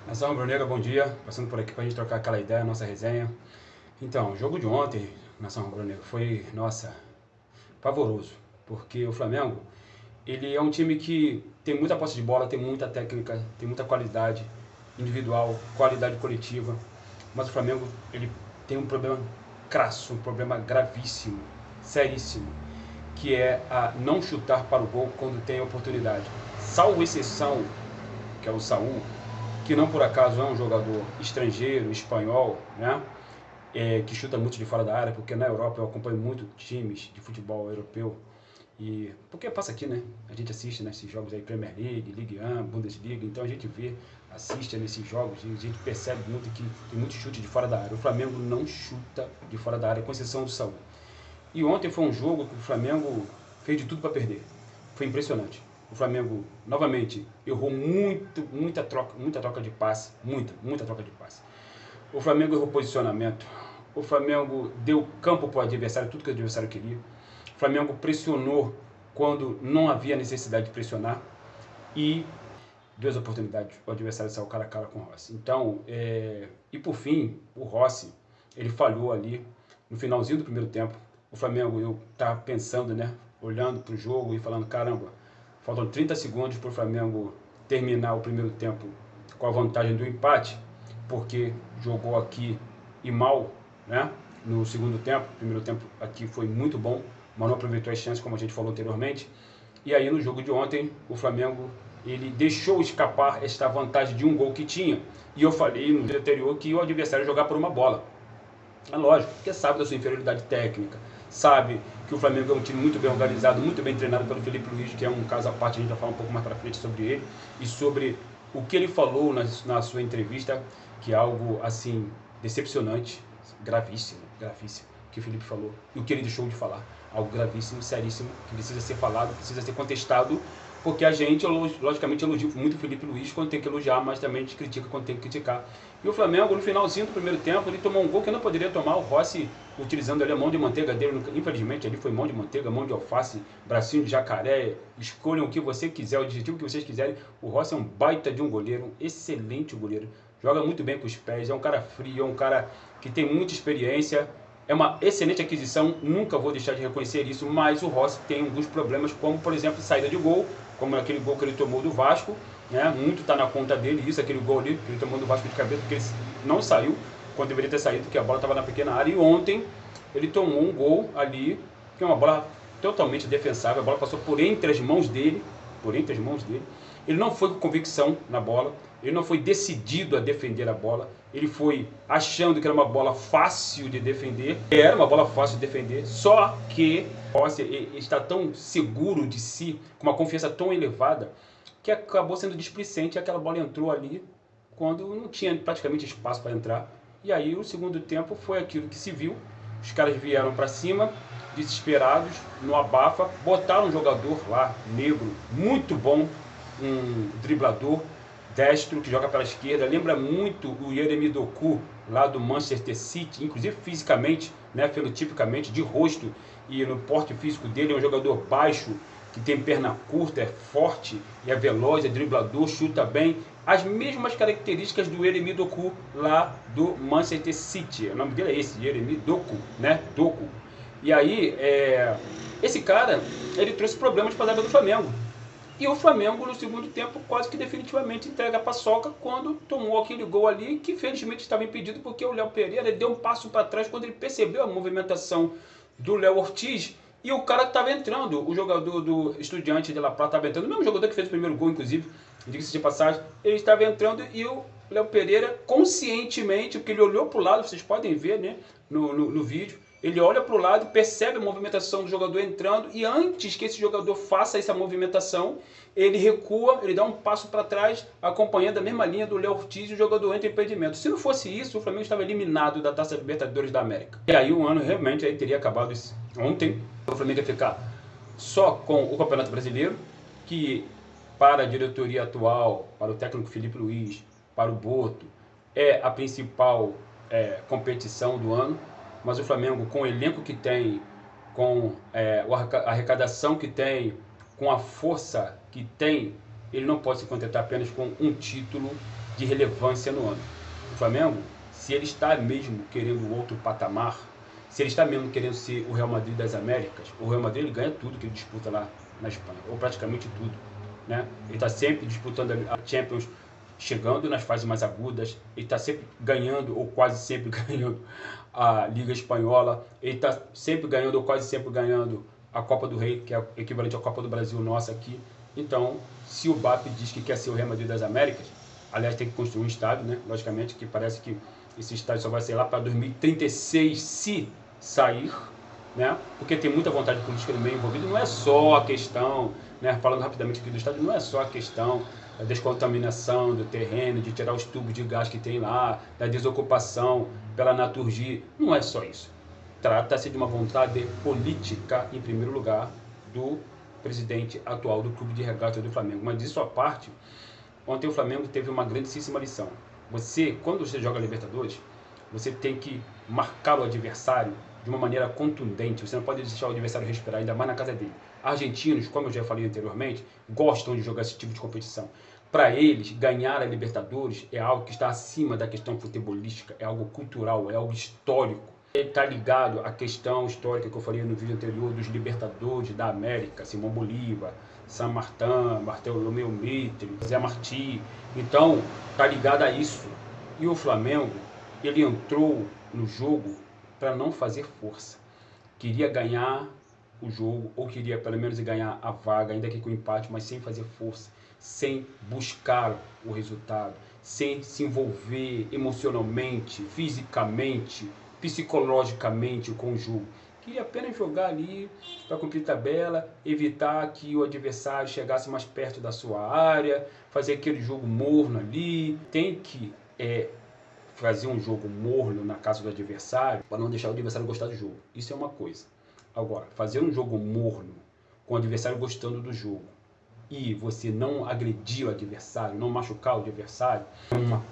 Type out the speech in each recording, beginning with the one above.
Nação Rubro-Negra, bom dia. Passando por aqui para a gente trocar aquela ideia, nossa resenha. Então, o jogo de ontem, Nação Rubro-Negra, foi, nossa, pavoroso. Porque o Flamengo, ele é um time que tem muita posse de bola, tem muita técnica, tem muita qualidade individual, qualidade coletiva. Mas o Flamengo, ele tem um problema crasso, um problema gravíssimo, seríssimo, que é a não chutar para o gol quando tem oportunidade. Salvo exceção, que é o Saul, que não por acaso é um jogador estrangeiro, espanhol, né? Que chuta muito de fora da área, porque na Europa eu acompanho muito times de futebol europeu. E porque passa aqui, né? A gente assiste nesses jogos aí, Premier League, Ligue 1, Bundesliga, então a gente vê, assiste nesses jogos e a gente percebe muito que tem muito chute de fora da área. O Flamengo não chuta de fora da área, com exceção do Saúl. E ontem foi um jogo que o Flamengo fez de tudo para perder. Foi impressionante. O Flamengo, novamente, errou muita troca de passe. Muita troca de passe. O Flamengo errou posicionamento. O Flamengo deu campo para o adversário, tudo que o adversário queria. O Flamengo pressionou quando não havia necessidade de pressionar. E duas oportunidades, o adversário saiu cara a cara com o Rossi. Então, e por fim, o Rossi, ele falhou ali no finalzinho do primeiro tempo. O Flamengo, eu estava pensando, né, olhando para o jogo e falando, caramba, faltam 30 segundos para o Flamengo terminar o primeiro tempo com a vantagem do empate, porque jogou aqui e mal, né, no segundo tempo. O primeiro tempo aqui foi muito bom, mas não aproveitou as chances, como a gente falou anteriormente. E aí no jogo de ontem, o Flamengo ele deixou escapar esta vantagem de um gol que tinha. E eu falei no dia anterior que o adversário ia jogar por uma bola. É lógico, porque sabe da sua inferioridade técnica, sabe que o Flamengo é um time muito bem organizado, muito bem treinado pelo Felipe Luiz, que é um caso à parte, a gente vai falar um pouco mais para frente sobre ele, e sobre o que ele falou na sua entrevista, que é algo assim, decepcionante, gravíssimo, que o Felipe falou, e o que ele deixou de falar, algo gravíssimo, seríssimo, que precisa ser falado, precisa ser contestado, porque a gente, logicamente, elogia muito o Felipe Luiz quando tem que elogiar, mas também a gente critica quando tem que criticar. E o Flamengo, no finalzinho do primeiro tempo, ele tomou um gol que não poderia tomar. O Rossi, utilizando ali a mão de manteiga dele, infelizmente ali foi mão de manteiga, mão de alface, bracinho de jacaré, escolham o que você quiser, o adjetivo que vocês quiserem. O Rossi é um baita de um goleiro, um excelente goleiro, joga muito bem com os pés, é um cara frio, é um cara que tem muita experiência. É uma excelente aquisição, nunca vou deixar de reconhecer isso, mas o Rossi tem alguns problemas, como por exemplo saída de gol, como aquele gol que ele tomou do Vasco, né? Muito está na conta dele isso, aquele gol ali que ele tomou do Vasco de cabeça, porque ele não saiu quando deveria ter saído, porque a bola estava na pequena área. E ontem ele tomou um gol ali, que é uma bola totalmente defensável, a bola passou por entre as mãos dele, ele não foi com convicção na bola, ele não foi decidido a defender a bola, ele foi achando que era uma bola fácil de defender, era uma bola fácil de defender, só que Rossi está tão seguro de si, com uma confiança tão elevada, que acabou sendo displicente e aquela bola entrou ali quando não tinha praticamente espaço para entrar. E aí o segundo tempo foi aquilo que se viu, os caras vieram para cima, desesperados, no abafa, botaram um jogador lá, negro, muito bom, um driblador, destro, que joga pela esquerda, lembra muito o Yeremi Doku, lá do Manchester City, inclusive fisicamente, né, fenotipicamente, de rosto e no porte físico dele, é um jogador baixo, que tem perna curta, é forte, é veloz, é driblador, chuta bem, as mesmas características do Yeremi Doku lá do Manchester City, o nome dele é esse, Yeremi Doku, né, Doku. E aí, esse cara, ele trouxe problemas para a zaga do Flamengo. E o Flamengo, no segundo tempo, quase que definitivamente entrega a paçoca quando tomou aquele gol ali, que felizmente estava impedido, porque o Léo Pereira deu um passo para trás quando ele percebeu a movimentação do Léo Ortiz, e o cara que estava entrando, o jogador do Estudiante de La Plata estava entrando, o mesmo jogador que fez o primeiro gol, inclusive, diga-se de passagem, ele estava entrando e o Léo Pereira, conscientemente, porque ele olhou para o lado, vocês podem ver, né, no vídeo, ele olha para o lado, percebe a movimentação do jogador entrando, e antes que esse jogador faça essa movimentação, ele recua, ele dá um passo para trás, acompanhando a mesma linha do Léo Ortiz, e o jogador entra em impedimento. Se não fosse isso, o Flamengo estava eliminado da Taça Libertadores da América. E aí o ano realmente aí teria acabado ontem. O Flamengo ia ficar só com o Campeonato Brasileiro, que para a diretoria atual, para o técnico Felipe Luiz, para o Boto, é a principal competição do ano. Mas o Flamengo, com o elenco que tem, com a arrecadação que tem, com a força que tem, ele não pode se contentar apenas com um título de relevância no ano. O Flamengo, se ele está mesmo querendo outro patamar, se ele está mesmo querendo ser o Real Madrid das Américas, o Real Madrid ele ganha tudo que ele disputa lá na Espanha, ou praticamente tudo, né? Ele está sempre disputando a Champions, chegando nas fases mais agudas, ele está sempre ganhando, ou quase sempre ganhando, a Liga Espanhola, ele está sempre ganhando, ou quase sempre ganhando, a Copa do Rei, que é equivalente à Copa do Brasil nossa aqui. Então, se o BAP diz que quer ser o Real Madrid das Américas, aliás, tem que construir um estádio, né? Logicamente, que parece que esse estádio só vai sair lá para 2036, se sair, né? Porque tem muita vontade política no meio envolvido. Não é só a questão, né? Falando rapidamente aqui do estádio, não é só a questão da descontaminação do terreno, de tirar os tubos de gás que tem lá, da desocupação pela Naturgy. Não é só isso. Trata-se de uma vontade política, em primeiro lugar, do presidente atual do Clube de Regatas do Flamengo. Mas disso à parte, ontem o Flamengo teve uma grandíssima lição. Quando você joga Libertadores, você tem que marcar o adversário de uma maneira contundente. Você não pode deixar o adversário respirar, ainda mais na casa dele. Argentinos, como eu já falei anteriormente, gostam de jogar esse tipo de competição. Para eles, ganhar a Libertadores é algo que está acima da questão futebolística, é algo cultural, é algo histórico. Ele está ligado à questão histórica que eu falei no vídeo anterior dos Libertadores da América, Simão Bolívar, San Martín, Bartolomeu Mitre, Zé Martí. Então, está ligado a isso. E o Flamengo, ele entrou no jogo para não fazer força. Queria ganhar o jogo, ou queria pelo menos ganhar a vaga, ainda que com empate, mas sem fazer força, sem buscar o resultado, sem se envolver emocionalmente, fisicamente, psicologicamente com o jogo. Queria apenas jogar ali para cumprir tabela, evitar que o adversário chegasse mais perto da sua área, fazer aquele jogo morno ali. Tem que fazer um jogo morno na casa do adversário para não deixar o adversário gostar do jogo. Isso é uma coisa. Agora, fazer um jogo morno com o adversário gostando do jogo e você não agredir o adversário, não machucar o adversário, é uma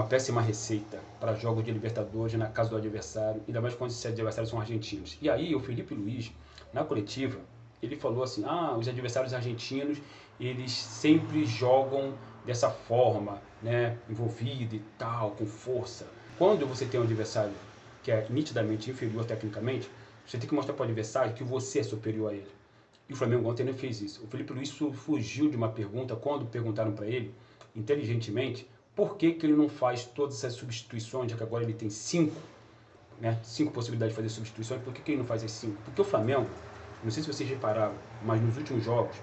péssima receita para jogos de Libertadores na casa do adversário, ainda mais quando esses adversários são argentinos. E aí o Felipe Luiz, na coletiva, ele falou assim, os adversários argentinos, eles sempre jogam dessa forma, né, envolvido e tal, com força. Quando você tem um adversário que é nitidamente inferior tecnicamente, você tem que mostrar para o adversário que você é superior a ele. E o Flamengo ontem não fez isso. O Felipe Luiz fugiu de uma pergunta quando perguntaram para ele, inteligentemente, por que ele não faz todas essas substituições, já que agora ele tem 5 possibilidades de fazer substituições, por que ele não faz as 5? Porque o Flamengo, não sei se vocês repararam, mas nos últimos jogos,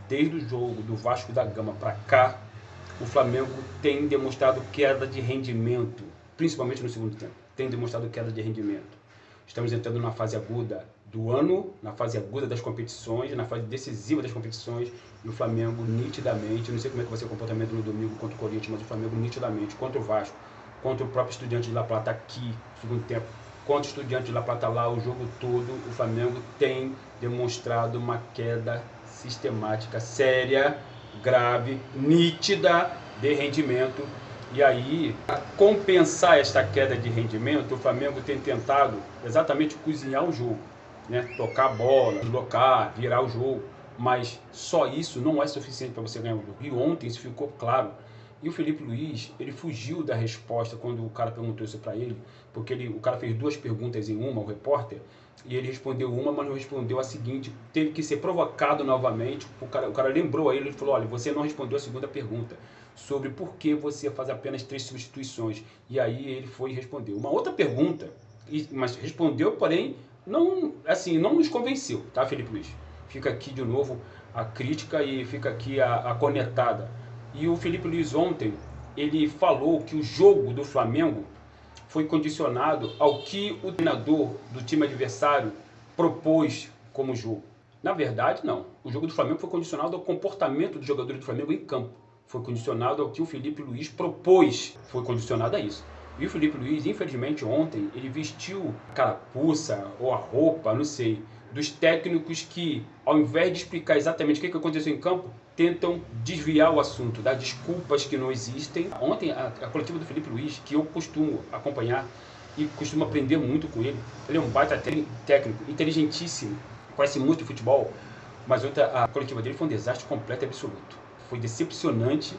desde o jogo do Vasco da Gama para cá, o Flamengo tem demonstrado queda de rendimento, principalmente no segundo tempo, tem demonstrado queda de rendimento. Estamos entrando na fase aguda do ano, na fase aguda das competições, na fase decisiva das competições, e o Flamengo nitidamente, não sei como é que vai ser o comportamento no domingo contra o Corinthians, mas o Flamengo nitidamente, contra o Vasco, contra o próprio Estudiantes de La Plata aqui, no segundo tempo, contra o Estudiantes de La Plata lá, o jogo todo, o Flamengo tem demonstrado uma queda sistemática, séria, grave, nítida de rendimento. E aí, para compensar esta queda de rendimento, o Flamengo tem tentado exatamente cozinhar o jogo, né? Tocar a bola, deslocar, virar o jogo, mas só isso não é suficiente para você ganhar o jogo. E ontem isso ficou claro. E o Felipe Luiz, ele fugiu da resposta quando o cara perguntou isso para ele, porque o cara fez 2 perguntas em uma, o repórter, e ele respondeu uma, mas não respondeu a seguinte, teve que ser provocado novamente, o cara lembrou a ele, ele falou, olha, você não respondeu a segunda pergunta, sobre por que você faz apenas 3 substituições, e aí ele foi e respondeu. Uma outra pergunta, mas respondeu, porém, não nos convenceu, tá, Felipe Luiz? Fica aqui de novo a crítica e fica aqui a cornetada. E o Felipe Luiz ontem, ele falou que o jogo do Flamengo foi condicionado ao que o treinador do time adversário propôs como jogo. Na verdade, não. O jogo do Flamengo foi condicionado ao comportamento dos jogadores do Flamengo em campo. Foi condicionado ao que o Felipe Luiz propôs. Foi condicionado a isso. E o Felipe Luiz, infelizmente, ontem, ele vestiu a carapuça ou a roupa, não sei, dos técnicos que, ao invés de explicar exatamente o que aconteceu em campo, tentam desviar o assunto, dar desculpas que não existem. Ontem, a coletiva do Felipe Luiz, que eu costumo acompanhar e costumo aprender muito com ele, ele é um baita técnico, inteligentíssimo, conhece muito futebol, mas ontem a coletiva dele foi um desastre completo e absoluto. Foi decepcionante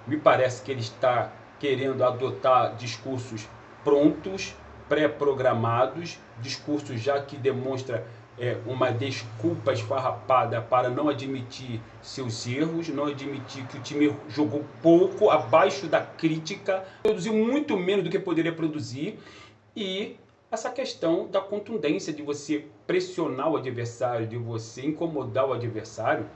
Me parece que ele está querendo adotar discursos prontos, pré-programados, discursos já que demonstra uma desculpa esfarrapada para não admitir seus erros, não admitir que o time jogou pouco, abaixo da crítica, produziu muito menos do que poderia produzir, e essa questão da contundência de você pressionar o adversário, de você incomodar o adversário.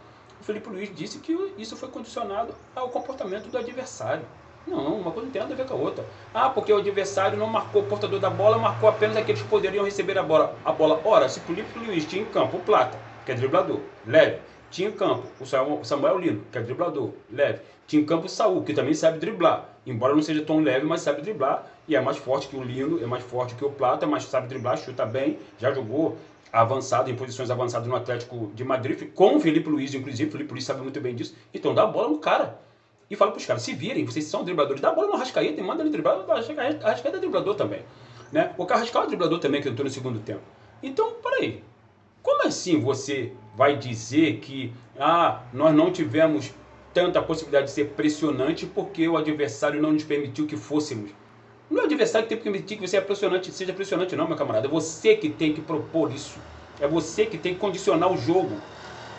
O Felipe Luiz disse que isso foi condicionado ao comportamento do adversário. Não, uma coisa não tem nada a ver com a outra. Ah, porque o adversário não marcou o portador da bola, marcou apenas aqueles que poderiam receber a bola. Ora, se o Felipe Luiz tinha em campo o Plata, que é driblador, leve. Tinha em campo o Samuel Lino, que é driblador, leve. Tinha em campo o Saul, que também sabe driblar. Embora não seja tão leve, mas sabe driblar. E é mais forte que o Lino, é mais forte que o Plata, mas sabe driblar, chuta bem. Já jogou avançado, em posições avançadas no Atlético de Madrid, com o Felipe Luiz, inclusive. O Felipe Luiz sabe muito bem disso. Então dá a bola no cara. E fala para os caras, se virem, vocês são dribladores, dá a bola no Arrascaeta e manda ele driblar. O Arrascaeta é driblador também. Né? O Carrascal é driblador também, que entrou no segundo tempo. Então, peraí. Como assim você vai dizer que nós não tivemos tanta possibilidade de ser pressionante porque o adversário não nos permitiu que fôssemos? Não é o adversário que tem que permitir que você seja pressionante não, meu camarada. É você que tem que propor isso. É você que tem que condicionar o jogo.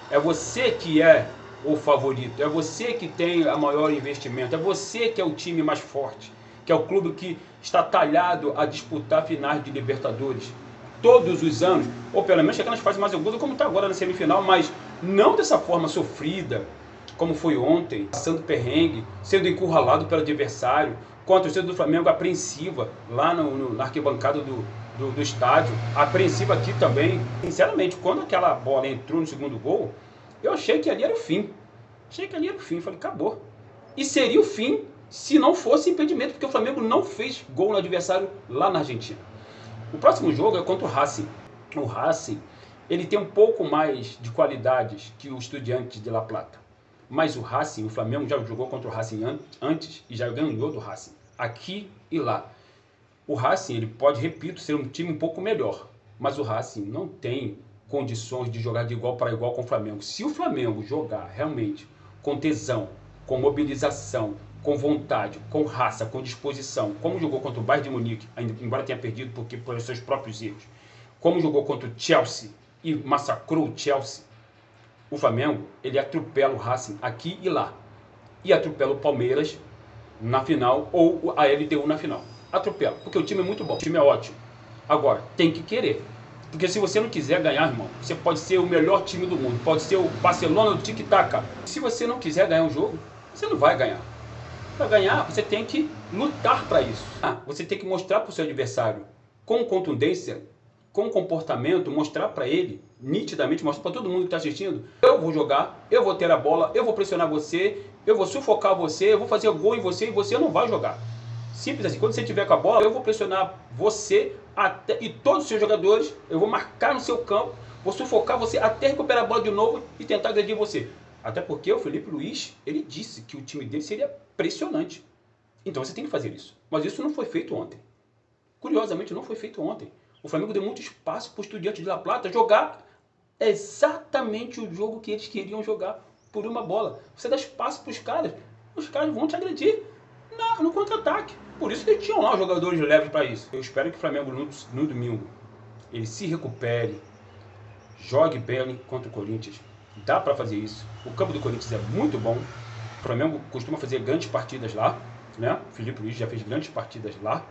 É você que é o favorito. É você que tem a maior investimento. É você que é o time mais forte. Que é o clube que está talhado a disputar finais de Libertadores. Todos os anos. Ou pelo menos chegando nas fases mais agudas, como está agora na semifinal. Mas não dessa forma sofrida, como foi ontem. Passando perrengue, sendo encurralado pelo adversário. Com a torcida do Flamengo apreensiva lá na arquibancada do estádio. Apreensiva aqui também. Sinceramente, quando aquela bola entrou no segundo gol, eu achei que ali era o fim. Falei, acabou. E seria o fim se não fosse impedimento, porque o Flamengo não fez gol no adversário lá na Argentina. O próximo jogo é contra o Racing. O Racing, ele tem um pouco mais de qualidades que o Estudiantes de La Plata. Mas o Racing, o Flamengo já jogou contra o Racing antes e já ganhou do Racing, aqui e lá. O Racing, ele pode, repito, ser um time um pouco melhor, mas o Racing não tem condições de jogar de igual para igual com o Flamengo. Se o Flamengo jogar realmente com tesão, com mobilização, com vontade, com raça, com disposição, como jogou contra o Bayern de Munique, embora tenha perdido por seus próprios erros, como jogou contra o Chelsea e massacrou o Chelsea, o Flamengo, ele atropela o Racing aqui e lá. E atropela o Palmeiras na final ou a LDU na final. Atropela, porque o time é muito bom, o time é ótimo. Agora, tem que querer. Porque se você não quiser ganhar, irmão, você pode ser o melhor time do mundo, pode ser o Barcelona do tic-tac. Se você não quiser ganhar um jogo, você não vai ganhar. Para ganhar, você tem que lutar para isso. Você tem que mostrar para o seu adversário com contundência, com comportamento, mostrar para ele, nitidamente, mostrar para todo mundo que está assistindo, eu vou jogar, eu vou ter a bola, eu vou pressionar você, eu vou sufocar você, eu vou fazer gol em você e você não vai jogar. Simples assim, quando você tiver com a bola, eu vou pressionar você e todos os seus jogadores, eu vou marcar no seu campo, vou sufocar você até recuperar a bola de novo e tentar agredir você. Até porque o Felipe Luiz, ele disse que o time dele seria pressionante. Então você tem que fazer isso. Mas isso não foi feito ontem. Curiosamente, não foi feito ontem. O Flamengo deu muito espaço para o Estudiantes de La Plata jogar exatamente o jogo que eles queriam jogar por uma bola. Você dá espaço para os caras vão te agredir no contra-ataque. Por isso que eles tinham lá os jogadores leves para isso. Eu espero que o Flamengo no domingo ele se recupere, jogue bem contra o Corinthians. Dá para fazer isso. O campo do Corinthians é muito bom. O Flamengo costuma fazer grandes partidas lá, né? O Felipe Luiz já fez grandes partidas lá.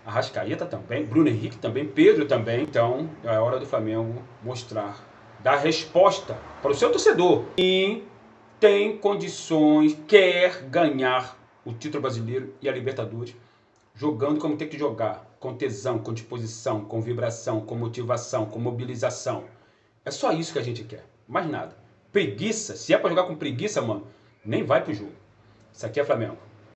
Arrascaeta também, Bruno Henrique também, Pedro também. Então é hora do Flamengo mostrar, dar resposta para o seu torcedor. E tem condições, quer ganhar o título brasileiro e a Libertadores, jogando como tem que jogar, com tesão, com disposição, com vibração, com motivação, com mobilização. É só isso que a gente quer, mais nada. Preguiça, se é para jogar com preguiça, mano, nem vai pro jogo. Isso aqui é Flamengo.